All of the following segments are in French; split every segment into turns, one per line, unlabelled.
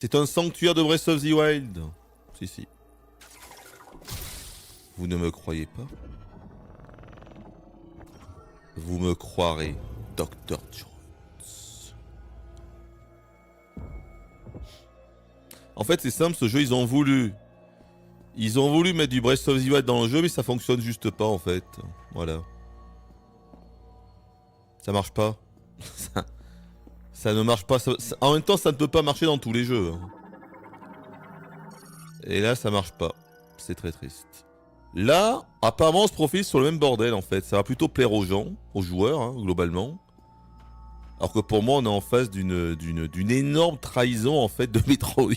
C'est un sanctuaire de Breath of the Wild. Si, si. Vous ne me croyez pas? Vous me croirez, Dr. Jones. En fait, c'est simple, ce jeu, ils ont voulu mettre du Breath of the Wild dans le jeu, mais ça fonctionne juste pas, en fait. Voilà. Ça marche pas. Ça ne marche pas. En même temps, ça ne peut pas marcher dans tous les jeux. Hein. Et là, ça marche pas. C'est très triste. Là, apparemment, on se profile sur le même bordel, en fait. Ça va plutôt plaire aux gens, aux joueurs, hein, globalement. Alors que pour moi, on est en face d'une énorme trahison, en fait, de Metroid.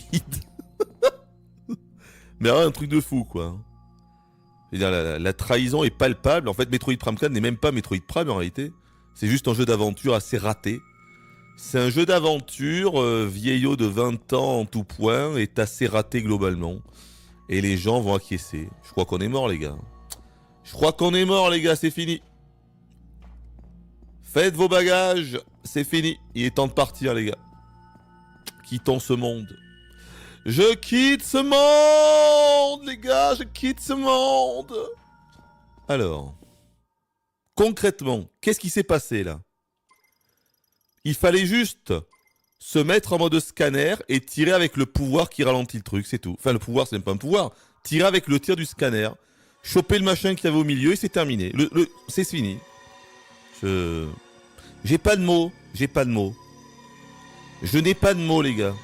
Mais un truc de fou, quoi. Je veux dire, la trahison est palpable. En fait, Metroid Prime 4 n'est même pas Metroid Prime, en réalité. C'est juste un jeu d'aventure assez raté. C'est un jeu d'aventure vieillot de 20 ans en tout point, est assez raté globalement. Et les gens vont acquiescer. Je crois qu'on est mort, les gars. Je crois qu'on est mort, les gars, c'est fini. Faites vos bagages, c'est fini. Il est temps de partir, les gars. Quittons ce monde. Je quitte ce monde, les gars, je quitte ce monde. Alors, concrètement, qu'est-ce qui s'est passé, là? Il fallait juste se mettre en mode scanner et tirer avec le pouvoir qui ralentit le truc, c'est tout. Enfin, le pouvoir, c'est même pas un pouvoir. Tirer avec le tir du scanner, choper le machin qu'il y avait au milieu et c'est terminé. C'est fini. J'ai pas de mots. J'ai pas de mots. Je n'ai pas de mots, les gars.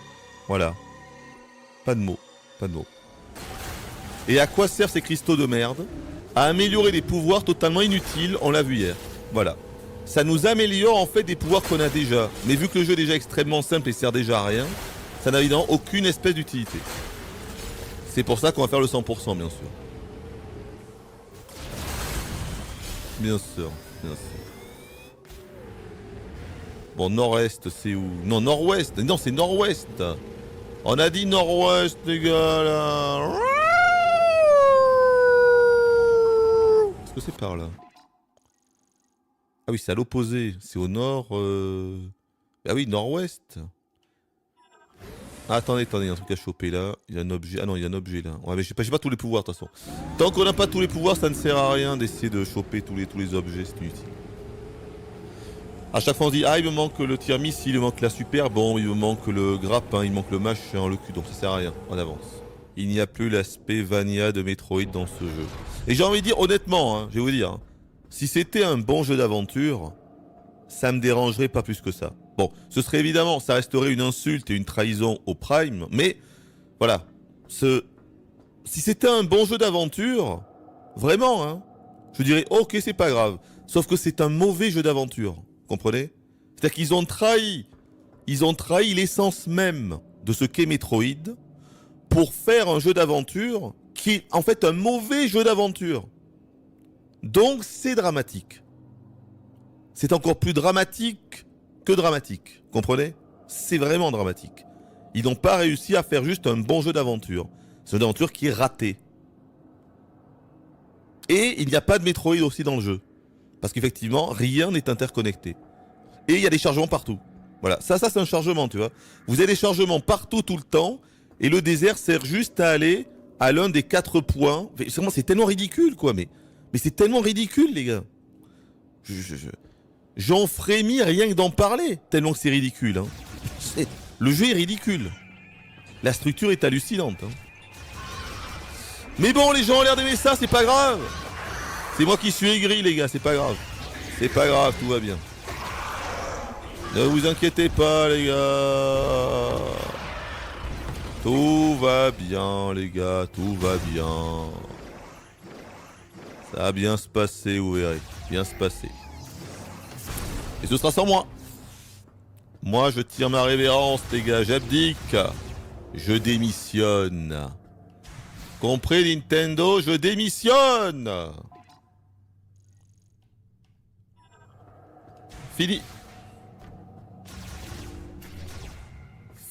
Voilà. Pas de mots. Pas de mots. Et à quoi servent ces cristaux de merde? À améliorer des pouvoirs totalement inutiles, on l'a vu hier. Voilà. Ça nous améliore en fait des pouvoirs qu'on a déjà. Mais vu que le jeu est déjà extrêmement simple et sert déjà à rien, ça n'a évidemment aucune espèce d'utilité. C'est pour ça qu'on va faire le 100% bien sûr. Bien sûr, bien sûr. Bon, nord-est c'est où? Non, nord-ouest. Non, c'est nord-ouest. On a dit nord-ouest les gars là. Est-ce que c'est par là? Ah oui, c'est à l'opposé. C'est au nord. Ah oui, nord-ouest. Ah, attendez, il y a un truc à choper là. Il y a un objet. Ah non, il y a un objet là. Ouais, mais j'ai pas tous les pouvoirs de toute façon. Tant qu'on n'a pas tous les pouvoirs, ça ne sert à rien d'essayer de choper tous les objets. C'est inutile. À chaque fois, on se dit ah, il me manque le tir missile, il me manque la super bombe, il me manque le grappin, il me manque le machin, le cul. Donc ça sert à rien. On avance. Il n'y a plus l'aspect Vanilla de Metroid dans ce jeu. Et j'ai envie de dire honnêtement, hein, je vais vous dire. Hein, si c'était un bon jeu d'aventure, ça me dérangerait pas plus que ça. Bon, ce serait évidemment, ça resterait une insulte et une trahison au Prime, mais voilà. Si c'était un bon jeu d'aventure, vraiment, hein, je dirais ok, c'est pas grave. Sauf que c'est un mauvais jeu d'aventure, comprenez? C'est-à-dire qu'ils ont trahi l'essence même de ce qu'est Metroid pour faire un jeu d'aventure qui est en fait un mauvais jeu d'aventure. Donc c'est dramatique. C'est encore plus dramatique que dramatique. Comprenez? C'est vraiment dramatique. Ils n'ont pas réussi à faire juste un bon jeu d'aventure. C'est un jeu d'aventure qui est raté. Et il n'y a pas de Metroid aussi dans le jeu. Parce qu'effectivement, rien n'est interconnecté. Et il y a des chargements partout. Voilà, ça c'est un chargement, tu vois. Vous avez des chargements partout tout le temps. Et le désert sert juste à aller à l'un des 4 points. C'est tellement ridicule, quoi. Mais c'est tellement ridicule, les gars. J'en frémis rien que d'en parler, tellement que c'est ridicule. Hein. Le jeu est ridicule. La structure est hallucinante. Hein. Mais bon, les gens ont l'air d'aimer ça, c'est pas grave. C'est moi qui suis aigri, les gars, c'est pas grave. C'est pas grave, tout va bien. Ne vous inquiétez pas, les gars. Tout va bien, les gars, tout va bien. Ça va bien se passer, vous verrez. Bien se passer. Et ce sera sans moi. Moi, je tire ma révérence, les gars. J'abdique. Je démissionne. Compris, Nintendo, je démissionne. Fini.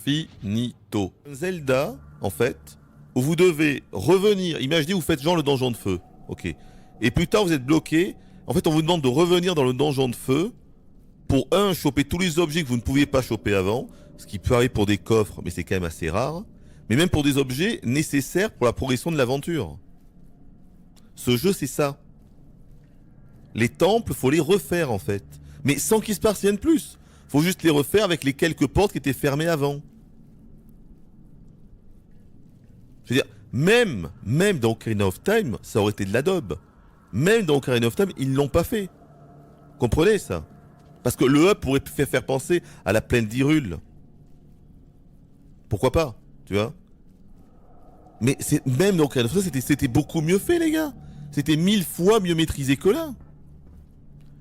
Finito. Zelda, en fait, où vous devez revenir. Imaginez, vous faites genre le donjon de feu. Ok. Et plus tard, vous êtes bloqué. En fait, on vous demande de revenir dans le donjon de feu pour choper tous les objets que vous ne pouviez pas choper avant. Ce qui peut arriver pour des coffres, mais c'est quand même assez rare. Mais même pour des objets nécessaires pour la progression de l'aventure. Ce jeu, c'est ça. Les temples, faut les refaire en fait. Mais sans qu'il se passe rien de plus. Faut juste les refaire avec les quelques portes qui étaient fermées avant. Je veux dire, même dans Ocarina of Time, ça aurait été de la daube. Même dans Ocarina of Time, ils l'ont pas fait. Comprenez ça? Parce que le hub pourrait faire penser à la plaine d'Hyrule. Pourquoi pas? Tu vois? Mais même dans Ocarina of Time, c'était beaucoup mieux fait, les gars. C'était 1000 fois mieux maîtrisé que là.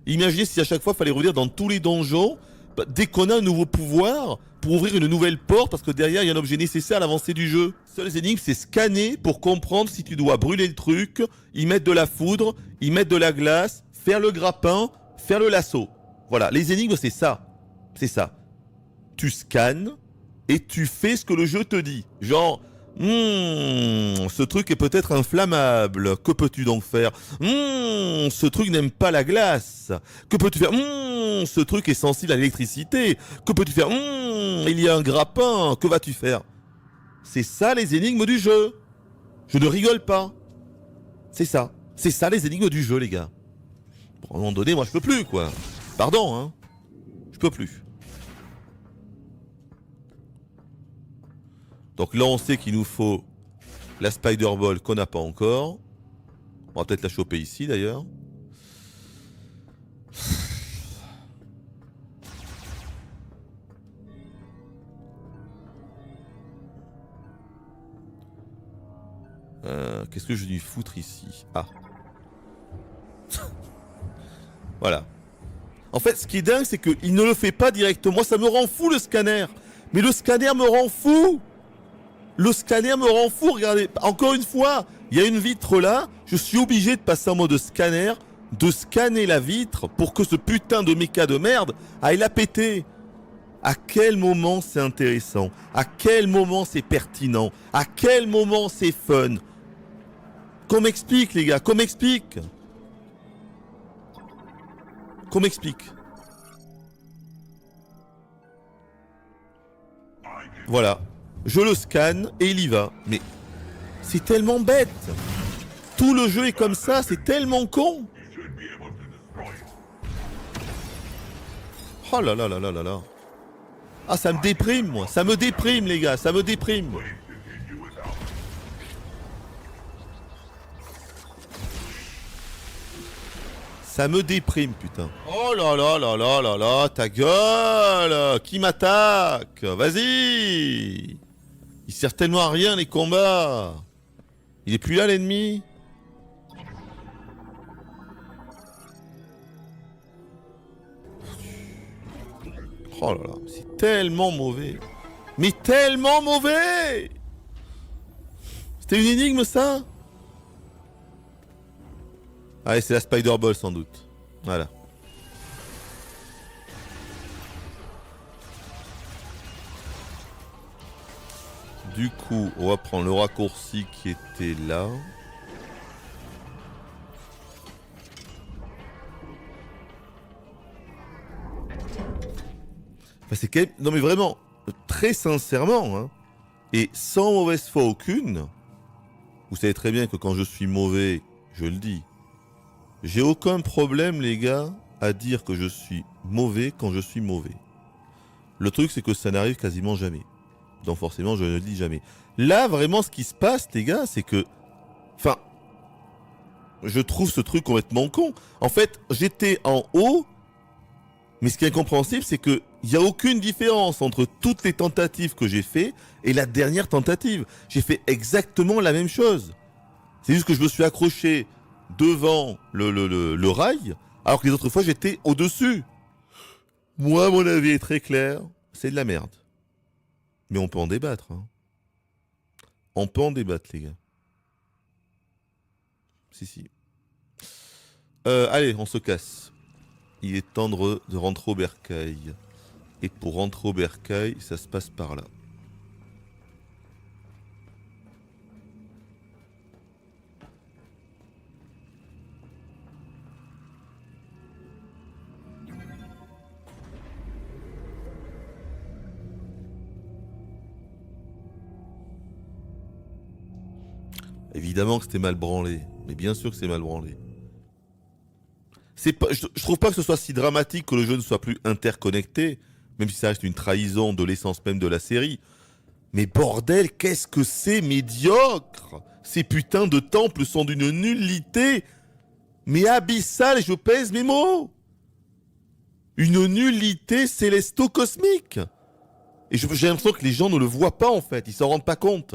Imaginez si à chaque fois, il fallait revenir dans tous les donjons, dès qu'on a un nouveau pouvoir, pour ouvrir une nouvelle porte, parce que derrière, il y a un objet nécessaire à l'avancée du jeu. Seules énigmes, c'est scanner pour comprendre si tu dois brûler le truc, y mettre de la foudre, y mettre de la glace, faire le grappin, faire le lasso. Voilà, les énigmes, c'est ça. C'est ça. Tu scannes et tu fais ce que le jeu te dit. Genre, ce truc est peut-être inflammable. Que peux-tu donc faire? Ce truc n'aime pas la glace. Que peux-tu faire? Ce truc est sensible à l'électricité. Que peux-tu faire? Il y a un grappin. Que vas-tu faire? C'est ça les énigmes du jeu. Je ne rigole pas. C'est ça. C'est ça les énigmes du jeu, les gars. Pour un moment donné, moi je peux plus, quoi. Pardon, hein. Je peux plus. Donc là, on sait qu'il nous faut la Spider Ball qu'on n'a pas encore. On va peut-être la choper ici, d'ailleurs. Qu'est-ce que je vais lui foutre ici? Ah. Voilà. En fait, ce qui est dingue, c'est qu'il ne le fait pas directement. Moi, ça me rend fou, le scanner. Mais le scanner me rend fou. Le scanner me rend fou. Regardez, encore une fois, il y a une vitre là. Je suis obligé de passer en mode scanner, de scanner la vitre pour que ce putain de méca de merde aille la péter. À quel moment c'est intéressant? À quel moment c'est pertinent? À quel moment c'est fun? Qu'on m'explique, les gars, qu'on m'explique. Qu'on m'explique. Voilà. Je le scanne et il y va. Mais c'est tellement bête. Tout le jeu est comme ça, c'est tellement con. Oh là là là là là là. Ah, ça me déprime, moi. Ça me déprime, les gars. Ça me déprime. Ça me déprime, putain. Oh là là là là là là, ta gueule. Qui m'attaque? Vas-y. Il sert tellement à rien, les combats. Il est plus là, l'ennemi? Oh là là, c'est tellement mauvais. Mais tellement mauvais. C'était une énigme, ça? Allez, c'est la Spider Ball, sans doute. Voilà. Du coup, on va prendre le raccourci qui était là. Enfin, c'est quand même... Non mais vraiment, très sincèrement, hein, et sans mauvaise foi aucune, vous savez très bien que quand je suis mauvais, je le dis. J'ai aucun problème, les gars, à dire que je suis mauvais quand je suis mauvais. Le truc, c'est que ça n'arrive quasiment jamais. Donc forcément, je ne le dis jamais. Là, vraiment, ce qui se passe, les gars, c'est que... Enfin, je trouve ce truc complètement con. En fait, j'étais en haut, mais ce qui est incompréhensible, c'est qu'il n'y a aucune différence entre toutes les tentatives que j'ai fait et la dernière tentative. J'ai fait exactement la même chose. C'est juste que je me suis accroché devant le rail, alors que les autres fois, j'étais au-dessus. Moi, mon avis est très clair, c'est de la merde. Mais on peut en débattre. Hein. On peut en débattre, les gars. Si, si. Allez, on se casse. Il est temps de rentrer au bercail. Et pour rentrer au bercail, ça se passe par là. Évidemment que c'était mal branlé. Mais bien sûr que c'est mal branlé. Je trouve pas que ce soit si dramatique que le jeu ne soit plus interconnecté, même si ça reste une trahison de l'essence même de la série. Mais bordel, qu'est-ce que c'est médiocre! Ces putains de temples sont d'une nullité, mais abyssale, et je pèse mes mots! Une nullité célesto-cosmique! Et j'ai l'impression que les gens ne le voient pas en fait, ils s'en rendent pas compte.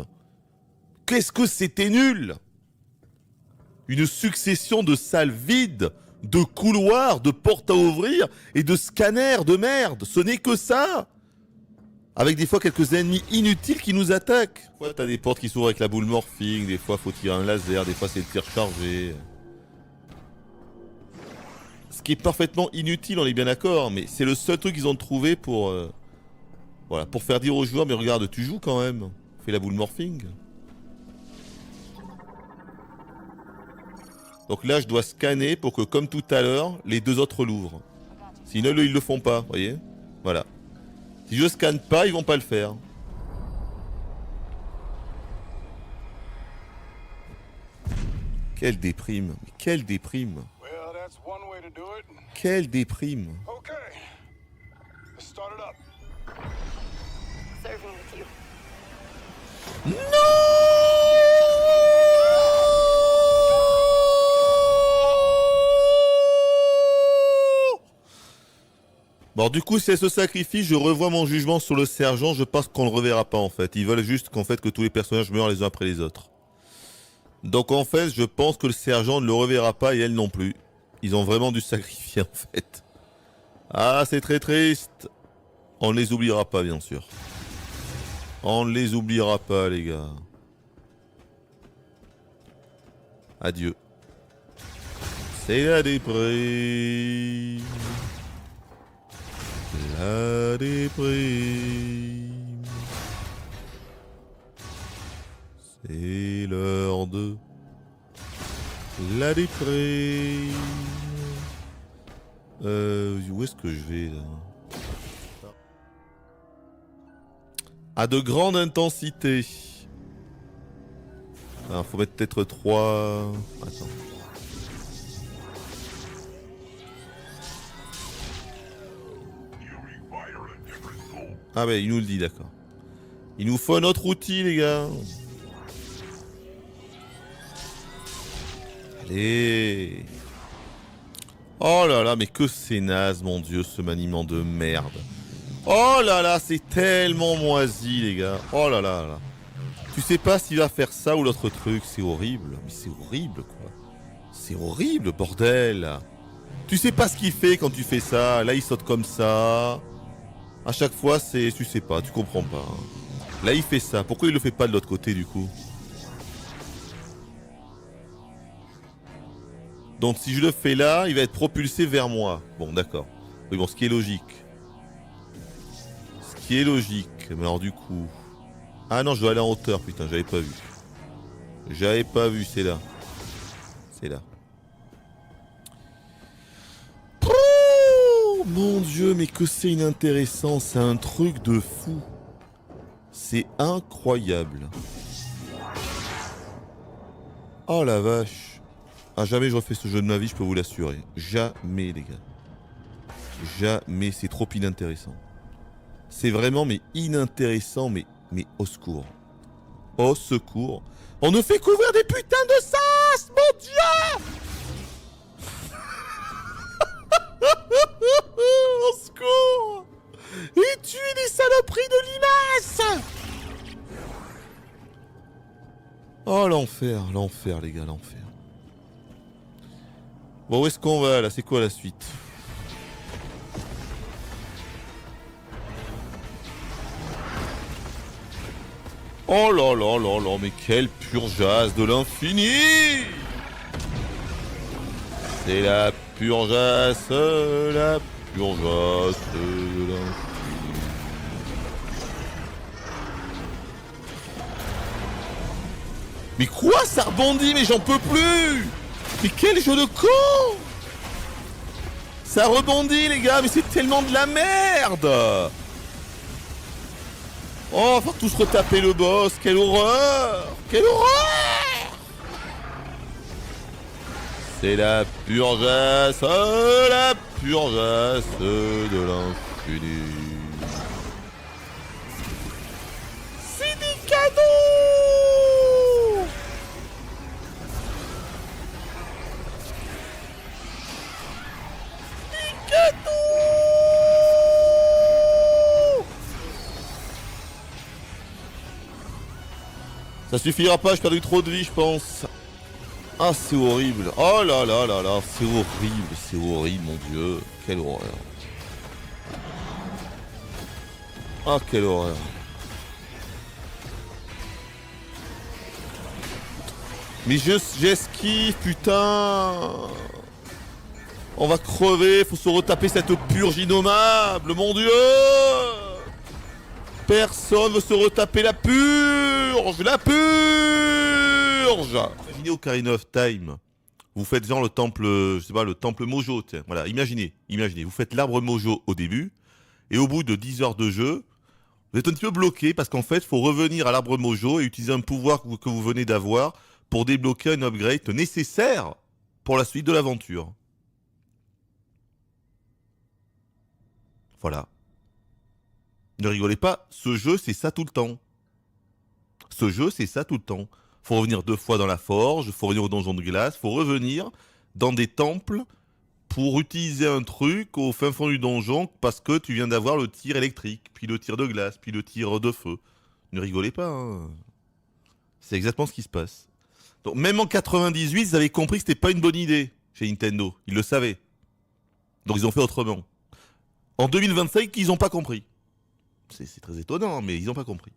Qu'est-ce que c'était nul! Une succession de salles vides, de couloirs, de portes à ouvrir et de scanners de merde, ce n'est que ça! Avec des fois quelques ennemis inutiles qui nous attaquent. Des fois t'as des portes qui s'ouvrent avec la boule morphing, des fois faut tirer un laser, des fois c'est le tir chargé. Ce qui est parfaitement inutile, on est bien d'accord, mais c'est le seul truc qu'ils ont trouvé pour... voilà, pour faire dire aux joueurs, mais regarde, tu joues quand même. Fais la boule morphing. Donc là, je dois scanner pour que, comme tout à l'heure, les deux autres l'ouvrent. Sinon, ils le font pas, vous voyez? Voilà. Si je scanne pas, ils vont pas le faire. Quelle déprime. Quelle déprime. Quelle déprime. Non! Bon, du coup, si elle se sacrifie, je revois mon jugement sur le sergent. Je pense qu'on le reverra pas, en fait. Ils veulent juste qu'en fait, que tous les personnages meurent les uns après les autres. Donc, en fait, je pense que le sergent ne le reverra pas et elle non plus. Ils ont vraiment dû se sacrifier, en fait. Ah, c'est très triste. On ne les oubliera pas, bien sûr. On ne les oubliera pas, les gars. Adieu. C'est la déprime. La déprime. C'est l'heure de la déprime. Où est-ce que je vais là? À de grandes intensités. Alors, faut mettre peut-être 3. Attends. Ah bah il nous le dit, d'accord. Il nous faut un autre outil, les gars. Allez. Oh là là, mais que c'est naze, mon dieu, ce maniement de merde. Oh là là, c'est tellement moisi, les gars. Oh là là là. Tu sais pas s'il va faire ça ou l'autre truc, c'est horrible. Mais c'est horrible, quoi. C'est horrible, bordel. Tu sais pas ce qu'il fait quand tu fais ça. Là, il saute comme ça. À chaque fois, c'est... Tu sais pas, tu comprends pas. Là, il fait ça. Pourquoi il le fait pas de l'autre côté, du coup? Donc, si je le fais là, il va être propulsé vers moi. Bon, d'accord. Oui, bon, ce qui est logique. Ce qui est logique. Mais alors, du coup... Ah non, je dois aller en hauteur, putain, j'avais pas vu. J'avais pas vu, c'est là. C'est là. Oh, mon dieu, mais que c'est inintéressant, c'est un truc de fou. C'est incroyable. Oh la vache. Ah, jamais je refais ce jeu de ma vie, je peux vous l'assurer. Jamais, les gars. Jamais, c'est trop inintéressant. C'est vraiment, mais inintéressant, mais au secours. Au secours. On nous fait couvrir des putains de sas, mon dieu! Au secours! Et tuer des saloperies de limaces! Oh, l'enfer, l'enfer, les gars, l'enfer. Bon, où est-ce qu'on va, là? C'est quoi la suite? Oh là là là là, mais quelle purgeasse de l'infini! C'est la purgeasse de l'infini. Mais quoi, ça rebondit, mais j'en peux plus! Mais quel jeu de con! Ça rebondit, les gars, mais c'est tellement de la merde! Oh, on va tous retaper le boss, quelle horreur! Quelle horreur! C'est la purgeasse de l'infini. C'est des cadeaux. Des cadeaux. Ça suffira pas, j'ai perdu trop de vie, je pense. Ah, c'est horrible. Oh là là là là, c'est horrible, mon Dieu. Quelle horreur. Ah, quelle horreur. Mais j'esquive, putain. On va crever, faut se retaper cette purge innommable, mon Dieu. Personne veut se retaper la purge. Imaginez Ocarina of Time. Vous faites genre le temple, je sais pas, le temple Mojo. Tiens, voilà, imaginez. Vous faites l'arbre Mojo au début. Et au bout de 10 heures de jeu, vous êtes un petit peu bloqué parce qu'en fait, il faut revenir à l'arbre Mojo et utiliser un pouvoir que vous venez d'avoir pour débloquer un upgrade nécessaire pour la suite de l'aventure. Voilà. Ne rigolez pas, ce jeu, c'est ça tout le temps. Faut revenir 2 fois dans la forge, faut revenir au donjon de glace, faut revenir dans des temples pour utiliser un truc au fin fond du donjon parce que tu viens d'avoir le tir électrique, puis le tir de glace, puis le tir de feu. Ne rigolez pas, hein. C'est exactement ce qui se passe. Donc même en 98, ils avaient compris que c'était pas une bonne idée chez Nintendo. Ils le savaient. Donc ils ont fait autrement. En 2025, ils n'ont pas compris. C'est très étonnant, mais ils n'ont pas compris.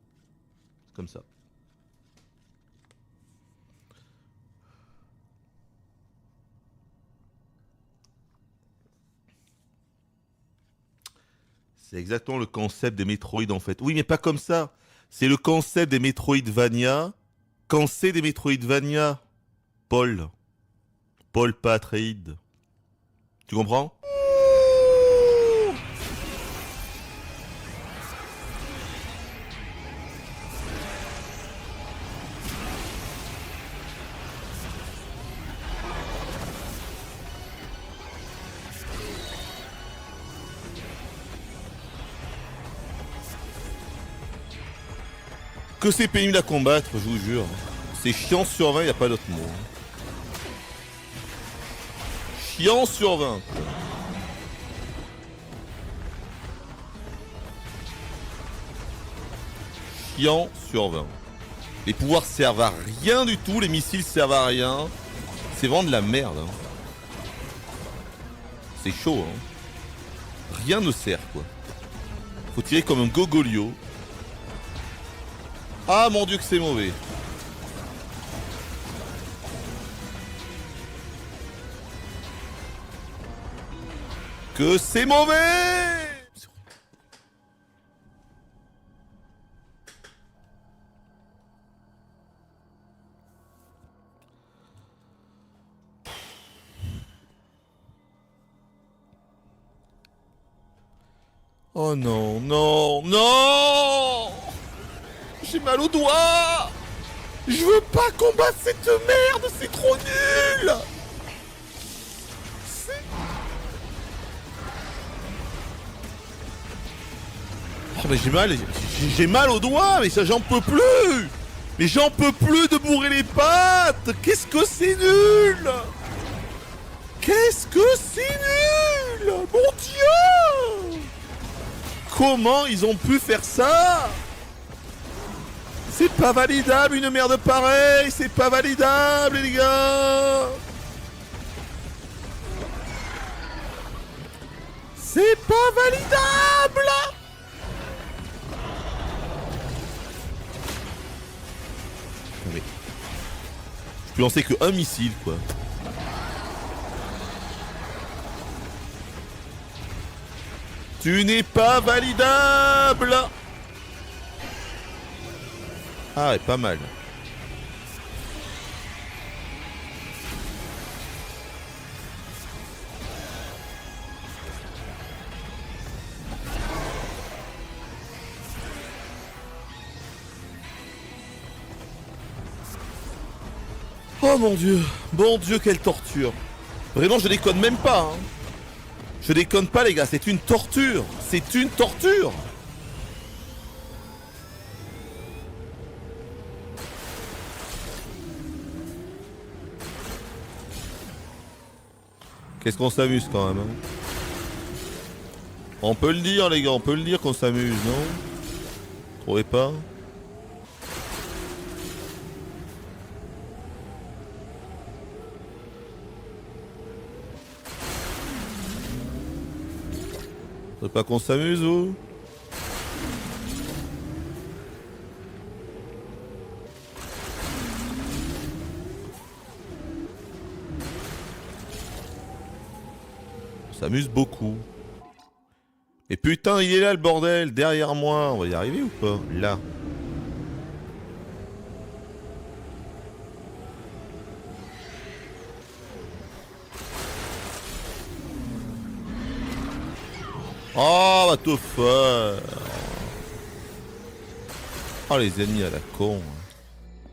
C'est comme ça. C'est exactement le concept des Metroid en fait. Oui, mais pas comme ça. C'est le concept des Metroidvania. Quand c'est des Metroidvania, Paul Patreid. Tu comprends? Que c'est pénible à combattre, je vous jure. C'est chiant sur 20, y a pas d'autre mot. Chiant sur 20. Chiant sur 20. Les pouvoirs servent à rien du tout, les missiles servent à rien. C'est vraiment de la merde. Hein. C'est chaud. Hein. Rien ne sert, quoi. Faut tirer comme un gogolio. Ah mon Dieu que c'est mauvais. Que c'est mauvais. Oh non, non, non. J'ai mal au doigt. Je veux pas combattre cette merde, c'est trop nul. Oh mais j'ai mal au doigt, mais ça j'en peux plus. Mais j'en peux plus de bourrer les pattes. Qu'est-ce que c'est nul. Qu'est-ce que c'est nul. Mon Dieu. Comment ils ont pu faire ça? C'est pas validable une merde pareille, c'est pas validable les gars. C'est pas validable. Mais je peux lancer que un missile quoi. Tu n'es pas validable. Ah ouais, pas mal. Oh mon Dieu, quelle torture. Vraiment, je déconne même pas. Hein. Je déconne pas, les gars. C'est une torture. C'est une torture. Qu'est-ce qu'on s'amuse quand même. Hein. On peut le dire, les gars. On peut le dire qu'on s'amuse, non? Trouvez pas? Trouvez pas qu'on s'amuse, vous? On s'amuse beaucoup. Mais putain, il est là le bordel, derrière moi. On va y arriver ou pas? Là. Oh, va te faire. Oh, les ennemis à la con.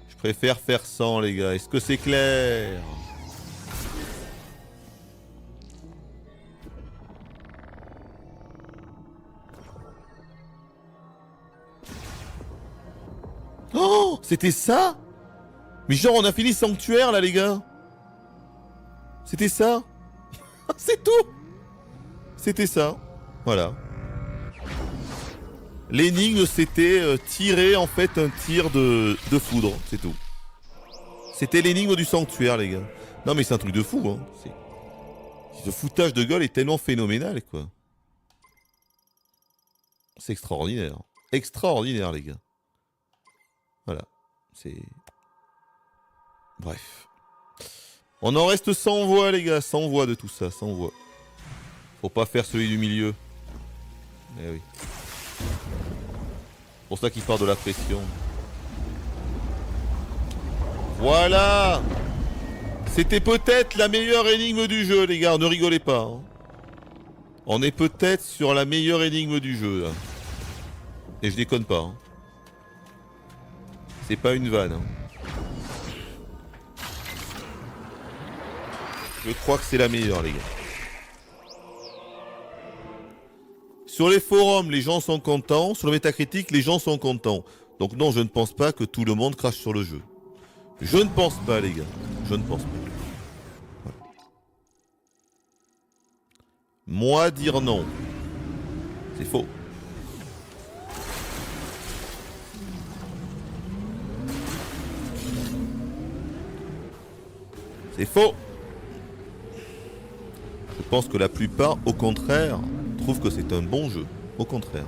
Je préfère faire sans, les gars. Est-ce que c'est clair? Oh, c'était ça? Mais genre, on a fini Sanctuaire, là, les gars. C'était ça? C'est tout. C'était ça. Voilà. L'énigme, c'était tirer, en fait, un tir de foudre. C'est tout. C'était l'énigme du Sanctuaire, les gars. Non, mais c'est un truc de fou, hein. Ce foutage de gueule est tellement phénoménal, quoi. C'est extraordinaire. Extraordinaire, les gars. Voilà. C'est... Bref. On en reste sans voix, les gars. Sans voix de tout ça, sans voix. Faut pas faire celui du milieu. Eh oui. C'est pour ça qu'il part de la pression. Voilà. C'était peut-être la meilleure énigme du jeu, les gars. Ne rigolez pas. Hein. On est peut-être sur la meilleure énigme du jeu, là. Et je déconne pas. Hein. C'est pas une vanne. Hein. Je crois que c'est la meilleure, les gars. Sur les forums, les gens sont contents. Sur le métacritique, les gens sont contents. Donc non, je ne pense pas que tout le monde crache sur le jeu. Je ne pense pas, les gars. Je ne pense pas. Voilà. Moi, dire non. C'est faux. C'est faux. Je pense que la plupart, au contraire, trouvent que c'est un bon jeu. Au contraire.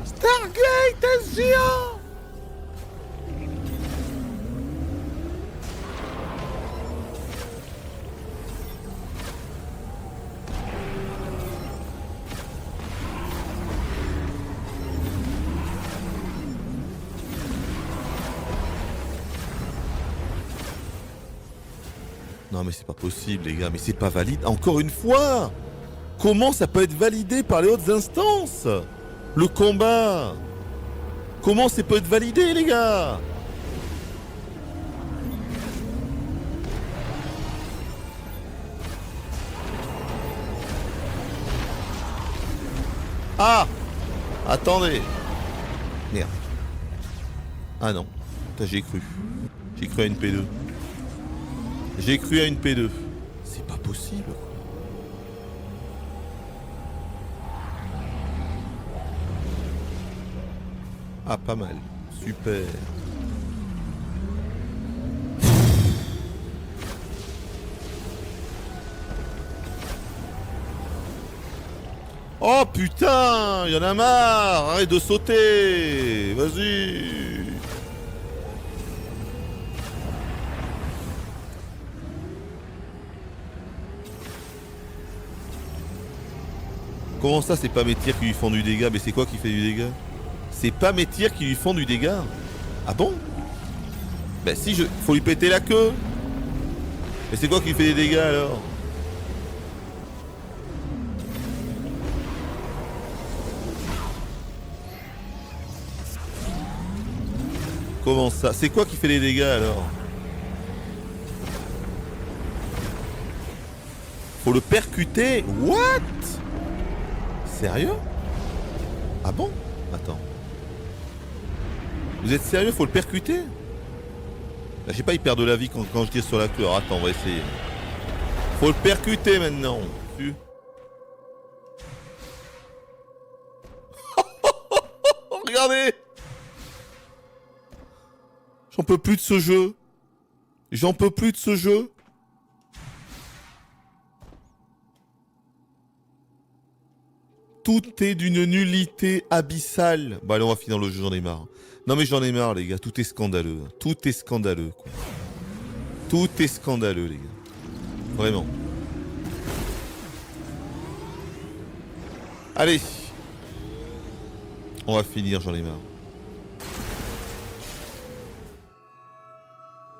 Stargate SGA. Non mais c'est pas possible les gars, mais c'est pas valide. Encore une fois, comment ça peut être validé par les hautes instances? Le combat. Comment ça peut être validé les gars? Ah! Attendez. Merde. Ah non. Putain, j'ai cru. J'ai cru à une P2. J'ai cru à une P2. C'est pas possible. Ah, pas mal. Super. Oh putain, y en a marre. Arrête de sauter. Vas-y. Comment ça, c'est pas mes tirs qui lui font du dégât? Mais c'est quoi qui fait du dégât? C'est pas mes tirs qui lui font du dégât? Ah bon? Bah si, faut lui péter la queue. Mais c'est quoi qui lui fait des dégâts alors? Comment ça? C'est quoi qui fait les dégâts alors? Faut le percuter? What? Sérieux? Ah bon? Attends. Vous êtes sérieux? Faut le percuter? Là, je sais pas, il perd de la vie quand je tire sur la queue. Alors, attends, on va essayer. Faut le percuter maintenant. Regardez! J'en peux plus de ce jeu. J'en peux plus de ce jeu. Tout est d'une nullité abyssale. Bon allez, on va finir le jeu, j'en ai marre. Non mais j'en ai marre les gars, tout est scandaleux. Tout est scandaleux quoi. Tout est scandaleux les gars. Vraiment. Allez. On va finir, j'en ai marre.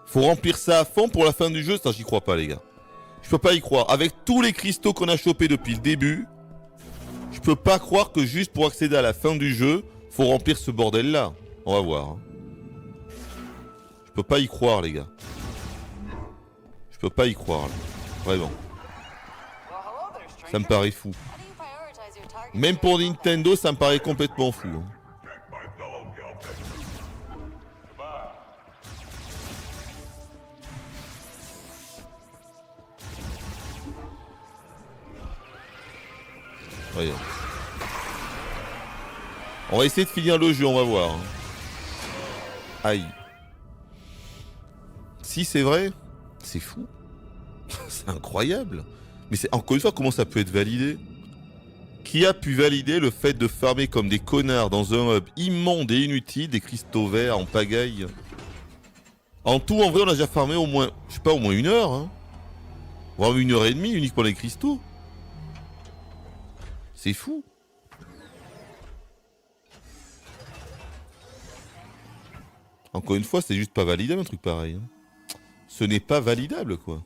Faut remplir ça à fond pour la fin du jeu, ça j'y crois pas les gars. Je peux pas y croire. Avec tous les cristaux qu'on a chopés depuis le début, je peux pas croire que juste pour accéder à la fin du jeu, faut remplir ce bordel là. On va voir. Hein. Je peux pas y croire les gars. Je peux pas y croire là. Vraiment. Ça me paraît fou. Même pour Nintendo, ça me paraît complètement fou. Hein. Regarde. On va essayer de finir le jeu, on va voir. Hein. Aïe. Si c'est vrai, c'est fou. C'est incroyable. Mais c'est encore une fois, comment ça peut être validé? Qui a pu valider le fait de farmer comme des connards dans un hub immonde et inutile des cristaux verts en pagaille? En tout, en vrai, on a déjà farmé au moins, je sais pas, au moins 1 heure. Hein. Voire 1h30 unique pour les cristaux. C'est fou. Encore une fois, c'est juste pas validable un truc pareil. Hein. Ce n'est pas validable quoi.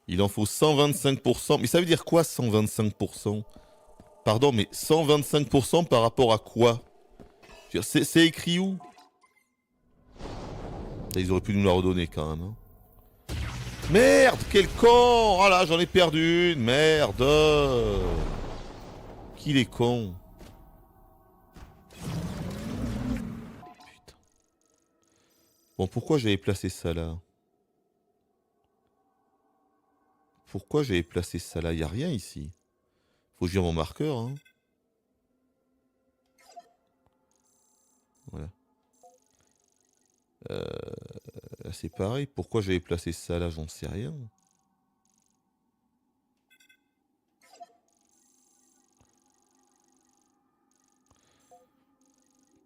Il en faut 125%. Mais ça veut dire quoi 125%? Pardon, mais 125% par rapport à quoi? C'est écrit où? Ils auraient pu nous la redonner quand même. Hein. Merde, quel con! Oh là, j'en ai perdu une, merde! Qu'il est con! Putain. Bon, pourquoi j'avais placé ça là? Pourquoi j'avais placé ça là? Y a rien ici. Faut que je gère mon marqueur, hein. Voilà. Là, c'est pareil. Pourquoi j'avais placé ça là? J'en sais rien.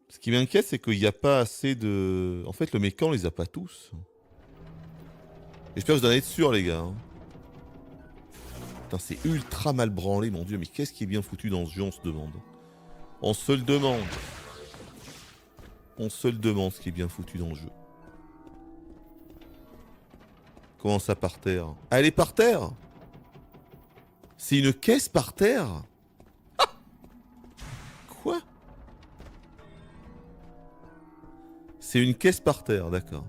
Ce qui m'inquiète, c'est qu'il n'y a pas assez de... En fait, le mécan, on les a pas tous. J'espère que vous en êtes sûr, les gars. Hein. Putain, c'est ultra mal branlé, mon dieu. Mais qu'est-ce qui est bien foutu dans ce jeu, on se demande. On se le demande. On se le demande, ce qui est bien foutu dans le jeu. Comment ça, par terre? Ah, elle est par terre? C'est une caisse par terre? Ah! Quoi? C'est une caisse par terre, d'accord.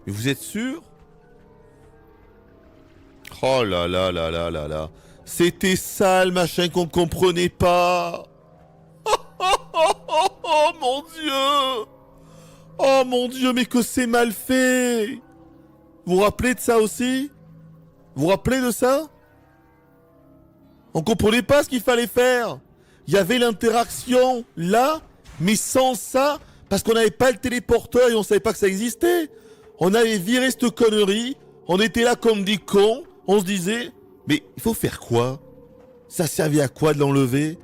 Mais vous êtes sûr? Oh là là là là là là. C'était ça le machin qu'on comprenait pas. Oh mon Dieu! Oh mon Dieu, mais que c'est mal fait! Vous vous rappelez de ça aussi? Vous vous rappelez de ça? On comprenait pas ce qu'il fallait faire. Il y avait l'interaction là, mais sans ça, parce qu'on n'avait pas le téléporteur et on savait pas que ça existait. On avait viré cette connerie, on était là comme des cons, on se disait, mais il faut faire quoi? Ça servait à quoi de l'enlever?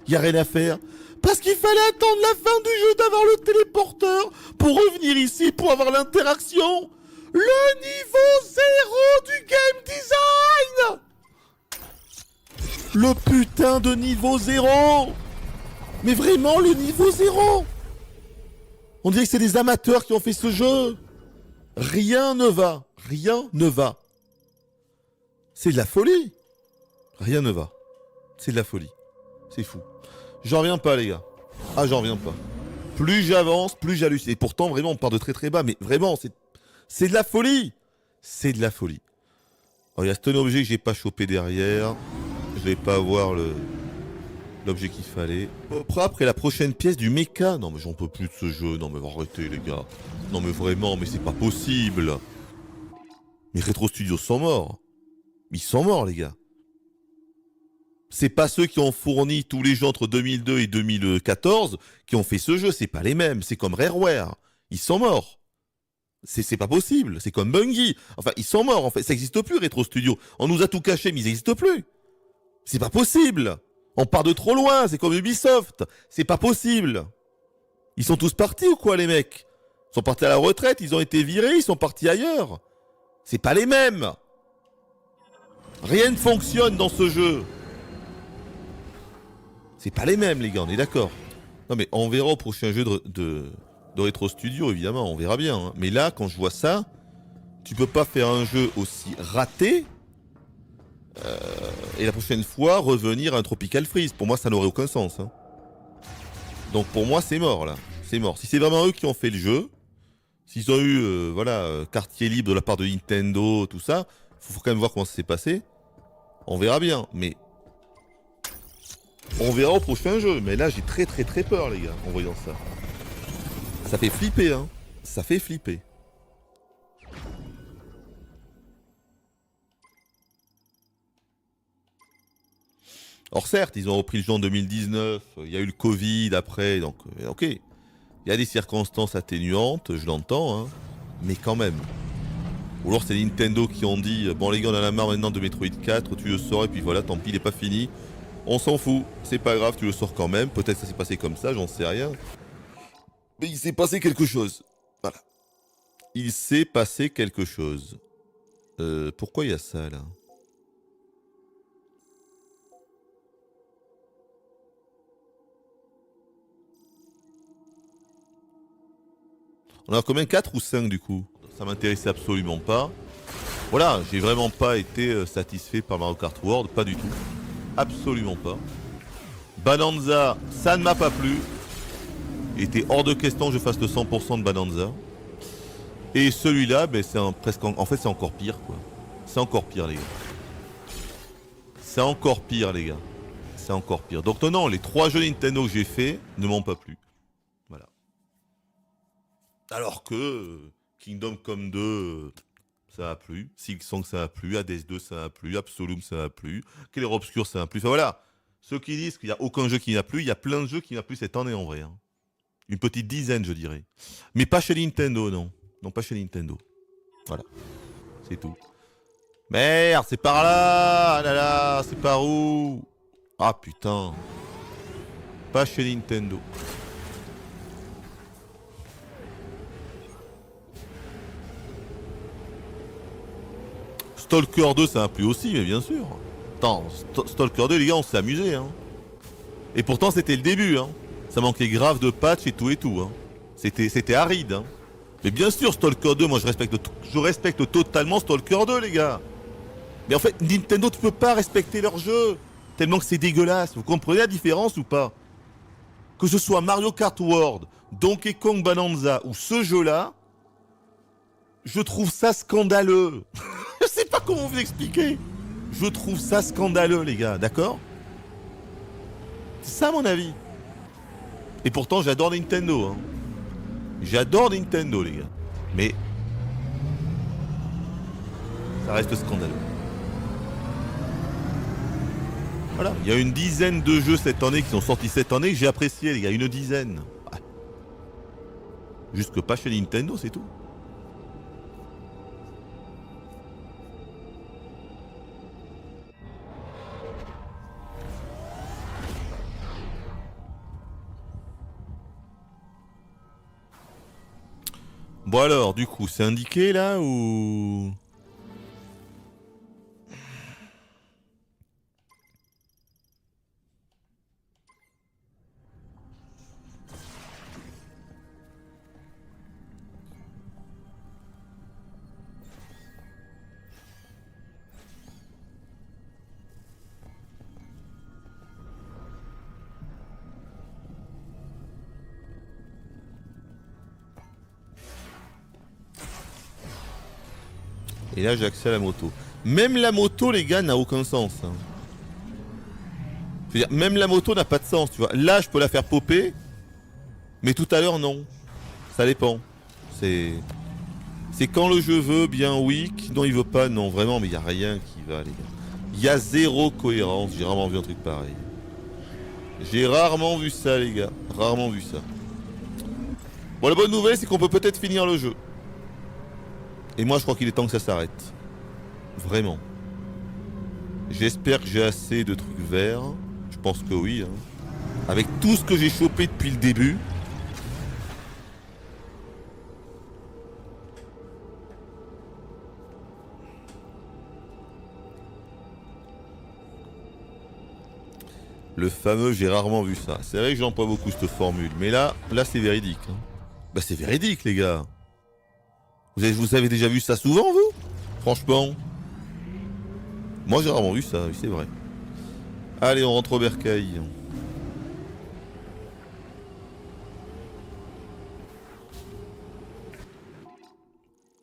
Il y a rien à faire. Parce qu'il fallait attendre la fin du jeu d'avoir le téléporteur pour revenir ici pour avoir l'interaction. Le niveau 0 du game design! Le putain de niveau 0! Mais vraiment le niveau 0! On dirait que c'est des amateurs qui ont fait ce jeu. Rien ne va. Rien ne va. C'est de la folie. Rien ne va. C'est de la folie. C'est fou. J'en reviens pas, les gars. Ah, j'en reviens pas. Plus j'avance, plus j'hallucine. Et pourtant, vraiment, on part de très très bas. Mais vraiment, c'est de la folie. C'est de la folie. Alors, il y a ce objet que j'ai pas chopé derrière. Je vais pas avoir l'objet qu'il fallait. Après la prochaine pièce du mecha. Non, mais j'en peux plus de ce jeu. Non, mais arrêtez, les gars. Non, mais vraiment, mais c'est pas possible. Mais Retro Studios sont morts. Ils sont morts, les gars. C'est pas ceux qui ont fourni tous les jeux entre 2002 et 2014 qui ont fait ce jeu. C'est pas les mêmes. C'est comme Rareware. Ils sont morts. C'est pas possible. C'est comme Bungie. Enfin, ils sont morts, en fait. Ça n'existe plus, Retro Studios. On nous a tout caché, mais ils n'existent plus. C'est pas possible. On part de trop loin. C'est comme Ubisoft. C'est pas possible. Ils sont tous partis ou quoi, les mecs? Ils sont partis à la retraite. Ils ont été virés. Ils sont partis ailleurs. C'est pas les mêmes. Rien ne fonctionne dans ce jeu. C'est pas les mêmes, les gars, on est d'accord. Non, mais on verra au prochain jeu de Retro Studio, évidemment, on verra bien. Hein. Mais là, quand je vois ça, tu peux pas faire un jeu aussi raté et la prochaine fois revenir à un Tropical Freeze. Pour moi, ça n'aurait aucun sens. Hein. Donc pour moi, c'est mort, là. C'est mort. Si c'est vraiment eux qui ont fait le jeu, s'ils ont eu quartier libre de la part de Nintendo, tout ça, faut quand même voir comment ça s'est passé. On verra bien, mais... On verra au prochain jeu, mais là j'ai très très très peur, les gars, en voyant ça. Ça fait flipper, hein. Ça fait flipper. Or certes, ils ont repris le jeu en 2019, il y a eu le Covid après, donc ok. Il y a des circonstances atténuantes, je l'entends, hein, mais quand même. Ou alors c'est Nintendo qui ont dit, bon les gars on en a marre maintenant de Metroid 4, tu le sors et puis voilà, tant pis, il est pas fini. On s'en fout, c'est pas grave, tu le sors quand même. Peut-être que ça s'est passé comme ça, j'en sais rien. Mais il s'est passé quelque chose. Voilà. Il s'est passé quelque chose. Pourquoi il y a ça, là? On a combien? 4 ou 5 du coup? Ça m'intéressait absolument pas. Voilà, j'ai vraiment pas été satisfait par Mario Kart World, pas du tout. Absolument pas. Bonanza, ça ne m'a pas plu. Il était hors de question que je fasse le 100% de Bonanza. Et celui-là, ben, c'est presque... En fait, c'est encore pire, quoi. C'est encore pire, les gars. C'est encore pire, les gars. C'est encore pire. Donc non, les 3 jeux Nintendo que j'ai fait ne m'ont pas plu. Voilà. Alors que Kingdom Come 2, ça a plu. Silksong, ça a plu. Hades 2, ça a plu. Absolum, ça a plu. Killer Obscur, ça a plu. Enfin voilà. Ceux qui disent qu'il n'y a aucun jeu qui n'a plu, il y a plein de jeux qui n'a plu cette année en vrai. Hein. Une petite dizaine, je dirais. Mais pas chez Nintendo, non. Non, pas chez Nintendo. Voilà. C'est tout. Merde, c'est par là. Ah là là, c'est par où? Ah putain. Pas chez Nintendo. Stalker 2, ça a plu aussi, mais bien sûr. Attends, Stalker 2, les gars, on s'est amusé. Hein. Et pourtant, c'était le début. Hein. Ça manquait grave de patch et tout et tout. Hein. C'était aride. Hein. Mais bien sûr, Stalker 2, moi je respecte totalement Stalker 2, les gars. Mais en fait, Nintendo, tu peux pas respecter leur jeu. Tellement que c'est dégueulasse. Vous comprenez la différence ou pas? Que ce soit Mario Kart World, Donkey Kong Bonanza ou ce jeu-là, je trouve ça scandaleux. Je sais pas comment vous expliquer. Je trouve ça scandaleux, les gars, d'accord? C'est ça mon avis. Et pourtant, j'adore Nintendo. Hein. J'adore Nintendo, les gars. Mais ça reste scandaleux. Voilà, il y a une dizaine de jeux cette année qui sont sortis cette année que j'ai apprécié, les gars. Une dizaine. Ouais. Juste que pas chez Nintendo, c'est tout. Bon alors, du coup, c'est indiqué là ou... Et là, j'ai accès à la moto. Même la moto, les gars, n'a aucun sens. Hein. Je veux dire, même la moto n'a pas de sens, tu vois. Là, je peux la faire popper, mais tout à l'heure, non. Ça dépend. C'est quand le jeu veut, bien oui. Sinon, il veut pas, non. Vraiment, mais il n'y a rien qui va, les gars. Il y a zéro cohérence. J'ai rarement vu un truc pareil. J'ai rarement vu ça, les gars. Rarement vu ça. Bon, la bonne nouvelle, c'est qu'on peut peut-être finir le jeu. Et moi, je crois qu'il est temps que ça s'arrête. Vraiment. J'espère que j'ai assez de trucs verts. Je pense que oui. Hein. Avec tout ce que j'ai chopé depuis le début. Le fameux, j'ai rarement vu ça. C'est vrai que j'emploie beaucoup cette formule. Mais là c'est véridique. Hein. Bah c'est véridique, les gars. Vous avez déjà vu ça souvent, vous? Franchement. Moi, j'ai rarement vu ça, oui, c'est vrai. Allez, on rentre au bercail.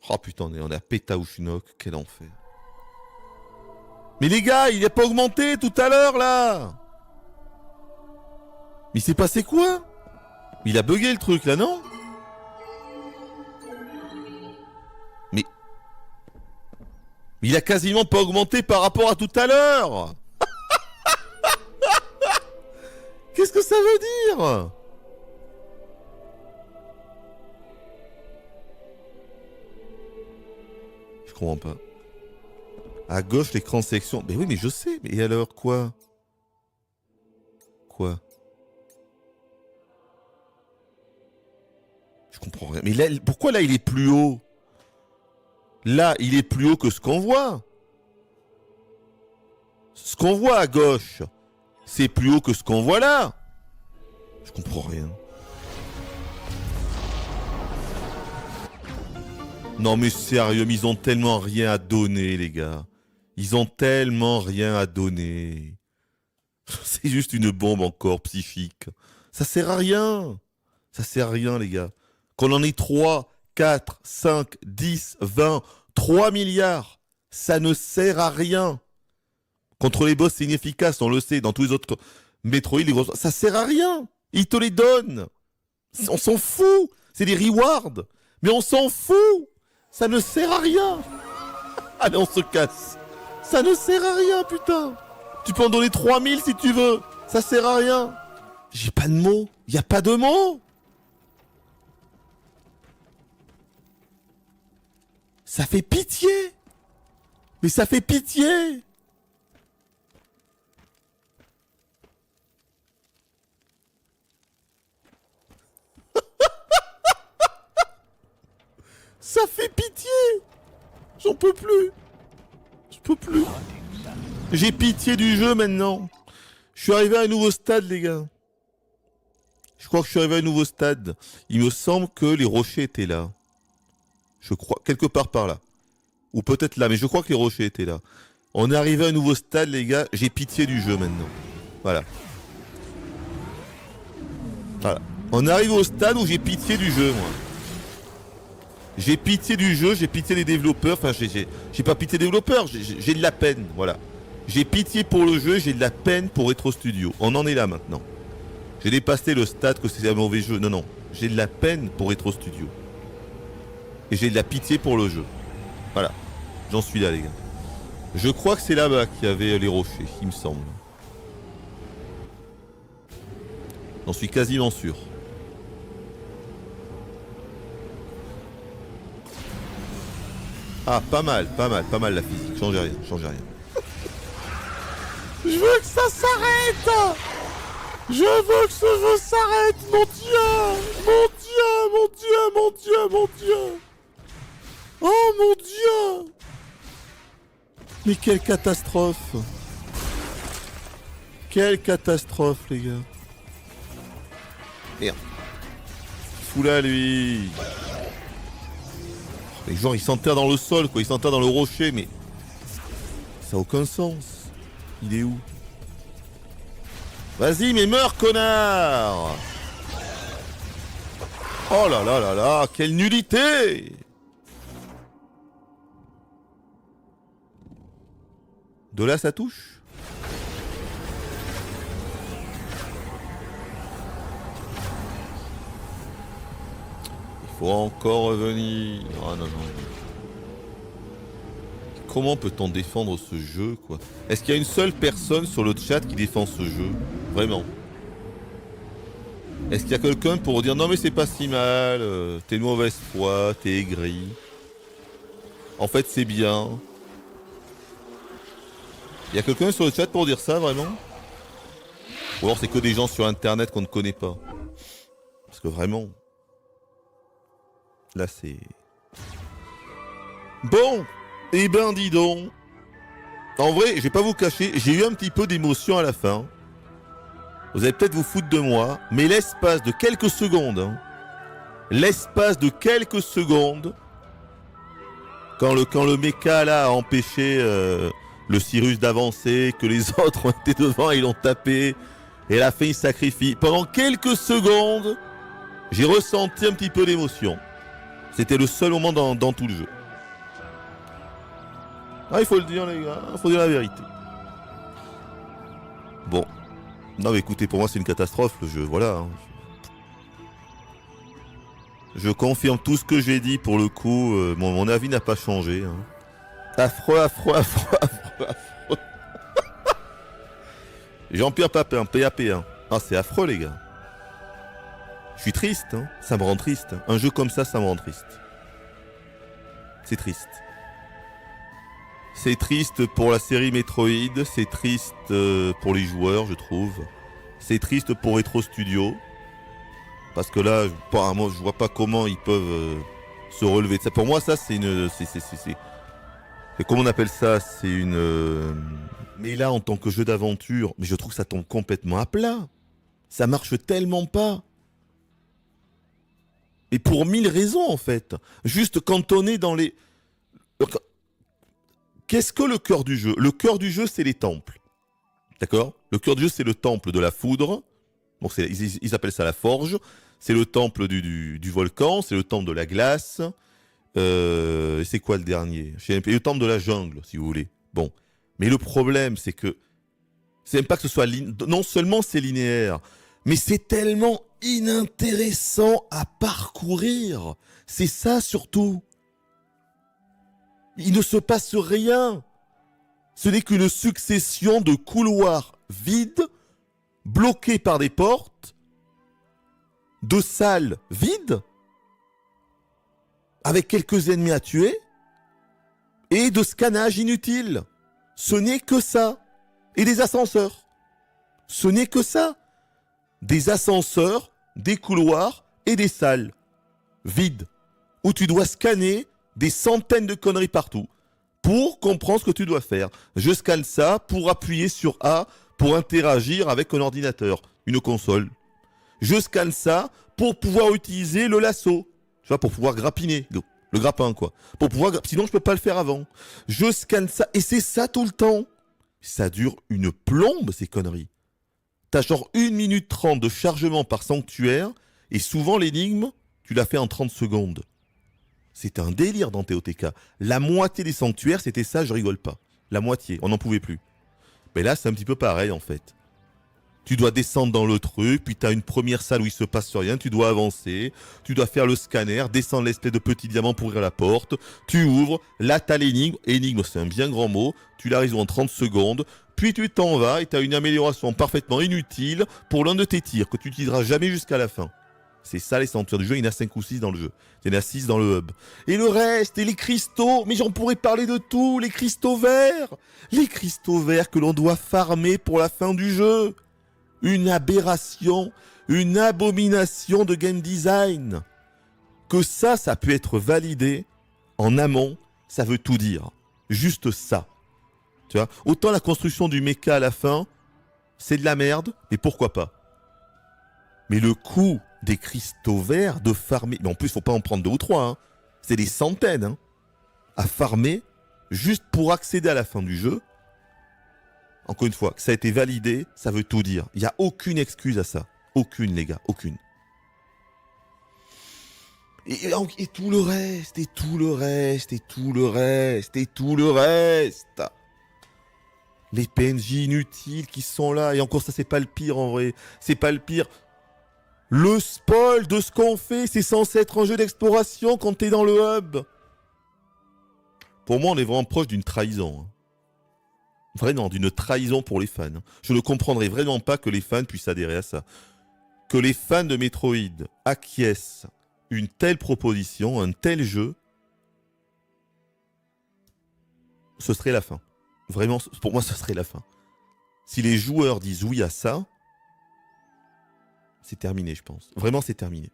Oh putain, on est à Pétaouchinok, quel enfer. Mais les gars, il a pas augmenté tout à l'heure, là. Mais il s'est passé quoi? Il a bugué le truc, là, non? Mais il a quasiment pas augmenté par rapport à tout à l'heure. Qu'est-ce que ça veut dire? Je comprends pas. À gauche, l'écran section. Mais oui, mais je sais. Mais alors, quoi? Quoi? Je comprends rien. Mais là, pourquoi là, il est plus haut? Là, il est plus haut que ce qu'on voit. Ce qu'on voit à gauche, c'est plus haut que ce qu'on voit là. Je comprends rien. Non mais sérieux, mais ils ont tellement rien à donner, les gars. Ils ont tellement rien à donner. C'est juste une bombe encore psychique. Ça sert à rien. Ça sert à rien, les gars. Qu'on en ait 3, 4, 5, 10, 20, 3 milliards, ça ne sert à rien. Contre les boss, c'est inefficace, on le sait, dans tous les autres Metroid, les grosses... ça sert à rien. Ils te les donnent. On s'en fout. C'est des rewards. Mais on s'en fout. Ça ne sert à rien. Allez, on se casse. Ça ne sert à rien, putain. Tu peux en donner 3000 si tu veux. Ça sert à rien. J'ai pas de mots. Y a pas de mots. Ça fait pitié. Mais ça fait pitié. Ça fait pitié. J'en peux plus. Je peux plus. J'ai pitié du jeu maintenant. Je suis arrivé à un nouveau stade, les gars. Je crois que je suis arrivé à un nouveau stade. Il me semble que les rochers étaient là. Je crois, quelque part par là. Ou peut-être là, mais je crois que les rochers étaient là. On est arrivé à un nouveau stade, les gars. J'ai pitié du jeu maintenant. Voilà. Voilà. On arrive au stade où j'ai pitié du jeu, moi. J'ai pitié du jeu, j'ai pitié des développeurs. Enfin, j'ai pas pitié des développeurs, j'ai de la peine, voilà. J'ai pitié pour le jeu, j'ai de la peine pour Retro Studio. On en est là maintenant. J'ai dépassé le stade que c'est un mauvais jeu. Non, non. J'ai de la peine pour Retro Studio. Et j'ai de la pitié pour le jeu. Voilà. J'en suis là, les gars. Je crois que c'est là-bas qu'il y avait les rochers, il me semble. J'en suis quasiment sûr. Ah, pas mal la physique. Changez rien, changez rien. Je veux que ça s'arrête! Je veux que ce jeu s'arrête, mon Dieu! Mon Dieu, mon Dieu, mon Dieu, mon Dieu! Oh mon Dieu! Mais quelle catastrophe! Quelle catastrophe, les gars! Merde. Fous-la, lui! Mais genre, il s'enterre dans le sol, quoi. Il s'enterre dans le rocher, mais... Ça n'a aucun sens. Il est où? Vas-y, mais meurs, connard! Oh là là là là, quelle nullité! De là, ça touche? Il faut encore revenir. Ah non, non. Comment peut-on défendre ce jeu, quoi? Est-ce qu'il y a une seule personne sur le chat qui défend ce jeu? Vraiment? Est-ce qu'il y a quelqu'un pour dire non mais c'est pas si mal, t'es de mauvaise foi, t'es aigri. En fait c'est bien. Il y a quelqu'un sur le chat pour dire ça vraiment? Ou alors c'est que des gens sur internet qu'on ne connaît pas? Parce que vraiment... Là c'est... Bon, eh ben dis donc. En vrai, je vais pas vous cacher, j'ai eu un petit peu d'émotion à la fin. Vous allez peut-être vous foutre de moi, mais l'espace de quelques secondes, hein, l'espace de quelques secondes, quand le mecha là a empêché le Cyrus d'avancer, que les autres ont été devant et l'ont tapé, et à la fin il sacrifie. Pendant quelques secondes, j'ai ressenti un petit peu d'émotion. C'était le seul moment dans tout le jeu. Ah, il faut le dire les gars, il faut dire la vérité. Bon. Non mais écoutez, pour moi c'est une catastrophe le jeu, voilà. Hein. Je confirme tout ce que j'ai dit pour le coup, mon avis n'a pas changé. Hein. Affreux, affreux, affreux, affreux, affreux. Jean-Pierre Papin, PAP1. Ah c'est affreux les gars. Je suis triste, hein. Ça me rend triste. Un jeu comme ça me rend triste. C'est triste. C'est triste pour la série Metroid, c'est triste pour les joueurs, je trouve. C'est triste pour Retro Studio. Parce que là, moi, je vois pas comment ils peuvent se relever de ça. Pour moi, ça, c'est une... C'est comment on appelle ça? C'est une... Mais là, en tant que jeu d'aventure, mais je trouve que ça tombe complètement à plat. Ça marche tellement pas. Et pour 1000 raisons, en fait. Juste quand on est dans les... Qu'est-ce que le cœur du jeu? Le cœur du jeu, c'est les temples. D'accord? Le cœur du jeu, c'est le temple de la foudre. Bon, ils appellent ça la forge. C'est le temple du volcan. C'est le temple de la glace. C'est quoi le dernier? Et le temple de la jungle, si vous voulez. Bon. Mais le problème, c'est que... C'est même pas que ce soit... Non seulement c'est linéaire, mais c'est tellement inintéressant à parcourir. C'est ça, surtout. Il ne se passe rien. Ce n'est qu'une succession de couloirs vides, bloqués par des portes, de salles vides, avec quelques ennemis à tuer, et de scannage inutile. Ce n'est que ça. Et des ascenseurs. Ce n'est que ça. Des ascenseurs, des couloirs et des salles vides, où tu dois scanner des centaines de conneries partout pour comprendre ce que tu dois faire. Je scanne ça pour appuyer sur A pour interagir avec un ordinateur, une console. Je scanne ça pour pouvoir utiliser le lasso, tu vois, pour pouvoir grappiner, le grappin quoi. Pour pouvoir, sinon je peux pas le faire avant. Je scanne ça et c'est ça tout le temps. Ça dure une plombe ces conneries. T'as genre 1 minute 30 de chargement par sanctuaire et souvent l'énigme, tu l'as fait en 30 secondes. C'était un délire dans TOTK. La moitié des sanctuaires, c'était ça, je rigole pas. La moitié, on n'en pouvait plus. Mais là, c'est un petit peu pareil, en fait. Tu dois descendre dans le truc, puis tu as une première salle où il se passe rien, tu dois avancer, tu dois faire le scanner, descendre l'espèce de petit diamant pour ouvrir la porte, tu ouvres, là tu as l'énigme, énigme c'est un bien grand mot, tu la résous en 30 secondes, puis tu t'en vas et tu as une amélioration parfaitement inutile pour l'un de tes tirs que tu n'utiliseras jamais jusqu'à la fin. C'est ça les centres du jeu, il y en a 5 ou 6 dans le jeu. Il y en a 6 dans le hub. Et le reste, et les cristaux, mais j'en pourrais parler de tout, les cristaux verts. Les cristaux verts que l'on doit farmer pour la fin du jeu. Une aberration, une abomination de game design. Que ça peut être validé en amont, ça veut tout dire. Juste ça. Tu vois, autant la construction du mecha à la fin, c'est de la merde, mais pourquoi pas. Mais le coût des cristaux verts de farmer, mais en plus, faut pas en prendre 2 ou 3, hein. C'est des centaines, hein, à farmer juste pour accéder à la fin du jeu. Encore une fois, que ça a été validé, ça veut tout dire. Il n'y a aucune excuse à ça. Aucune, les gars, aucune. Et tout le reste, et tout le reste, et tout le reste, et tout le reste. Les PNJ inutiles qui sont là. Et encore, ça, c'est pas le pire en vrai. C'est pas le pire. Le spoil de ce qu'on fait, c'est censé être un jeu d'exploration quand t'es dans le hub. Pour moi, on est vraiment proche d'une trahison. Hein. Vraiment, d'une trahison pour les fans. Je ne comprendrais vraiment pas que les fans puissent adhérer à ça. Que les fans de Metroid acquiescent une telle proposition, un tel jeu, ce serait la fin. Vraiment, pour moi, ce serait la fin. Si les joueurs disent oui à ça, c'est terminé, je pense. Vraiment, c'est terminé.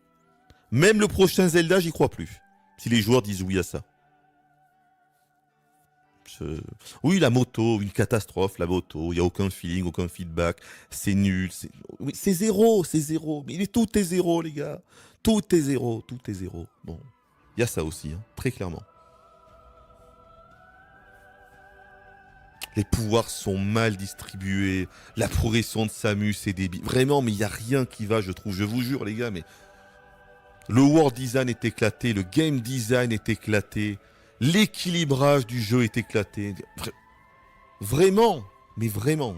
Même le prochain Zelda, j'y crois plus. Si les joueurs disent oui à ça. Oui, la moto, une catastrophe, la moto. Il n'y a aucun feeling, aucun feedback. C'est nul. Oui, c'est zéro, c'est zéro. Mais tout est zéro, les gars. Tout est zéro, tout est zéro. Bon, il y a ça aussi, hein, très clairement. Les pouvoirs sont mal distribués. La progression de Samus est débile. Vraiment, mais il n'y a rien qui va, je trouve. Je vous jure, les gars, mais... Le world design est éclaté. Le game design est éclaté. L'équilibrage du jeu est éclaté. Vraiment, mais vraiment.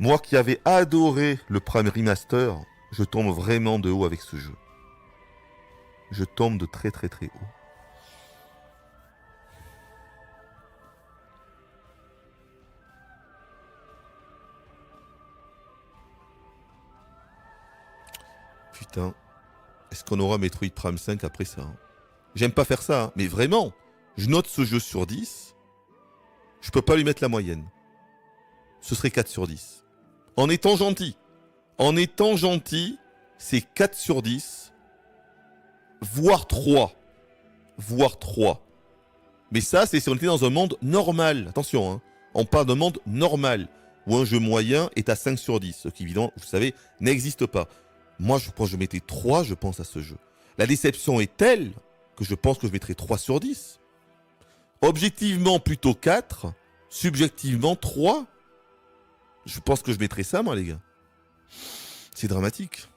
Moi qui avais adoré le Prime Remaster, je tombe vraiment de haut avec ce jeu. Je tombe de très très très haut. Putain, est-ce qu'on aura Metroid Prime 5 après ça, hein? J'aime pas faire ça, hein, mais vraiment, je note ce jeu sur 10, je peux pas lui mettre la moyenne. Ce serait 4 sur 10. En étant gentil. En étant gentil, c'est 4 sur 10, voire 3. Voire 3. Mais ça, c'est si on était dans un monde normal. Attention, hein, on parle d'un monde normal, où un jeu moyen est à 5 sur 10, ce qui, évidemment, vous savez, n'existe pas. Moi, quand je mettais 3, je pense à ce jeu. La déception est telle que je pense que je mettrai 3 sur 10. Objectivement, plutôt 4. Subjectivement, 3. Je pense que je mettrai ça, moi, les gars. C'est dramatique.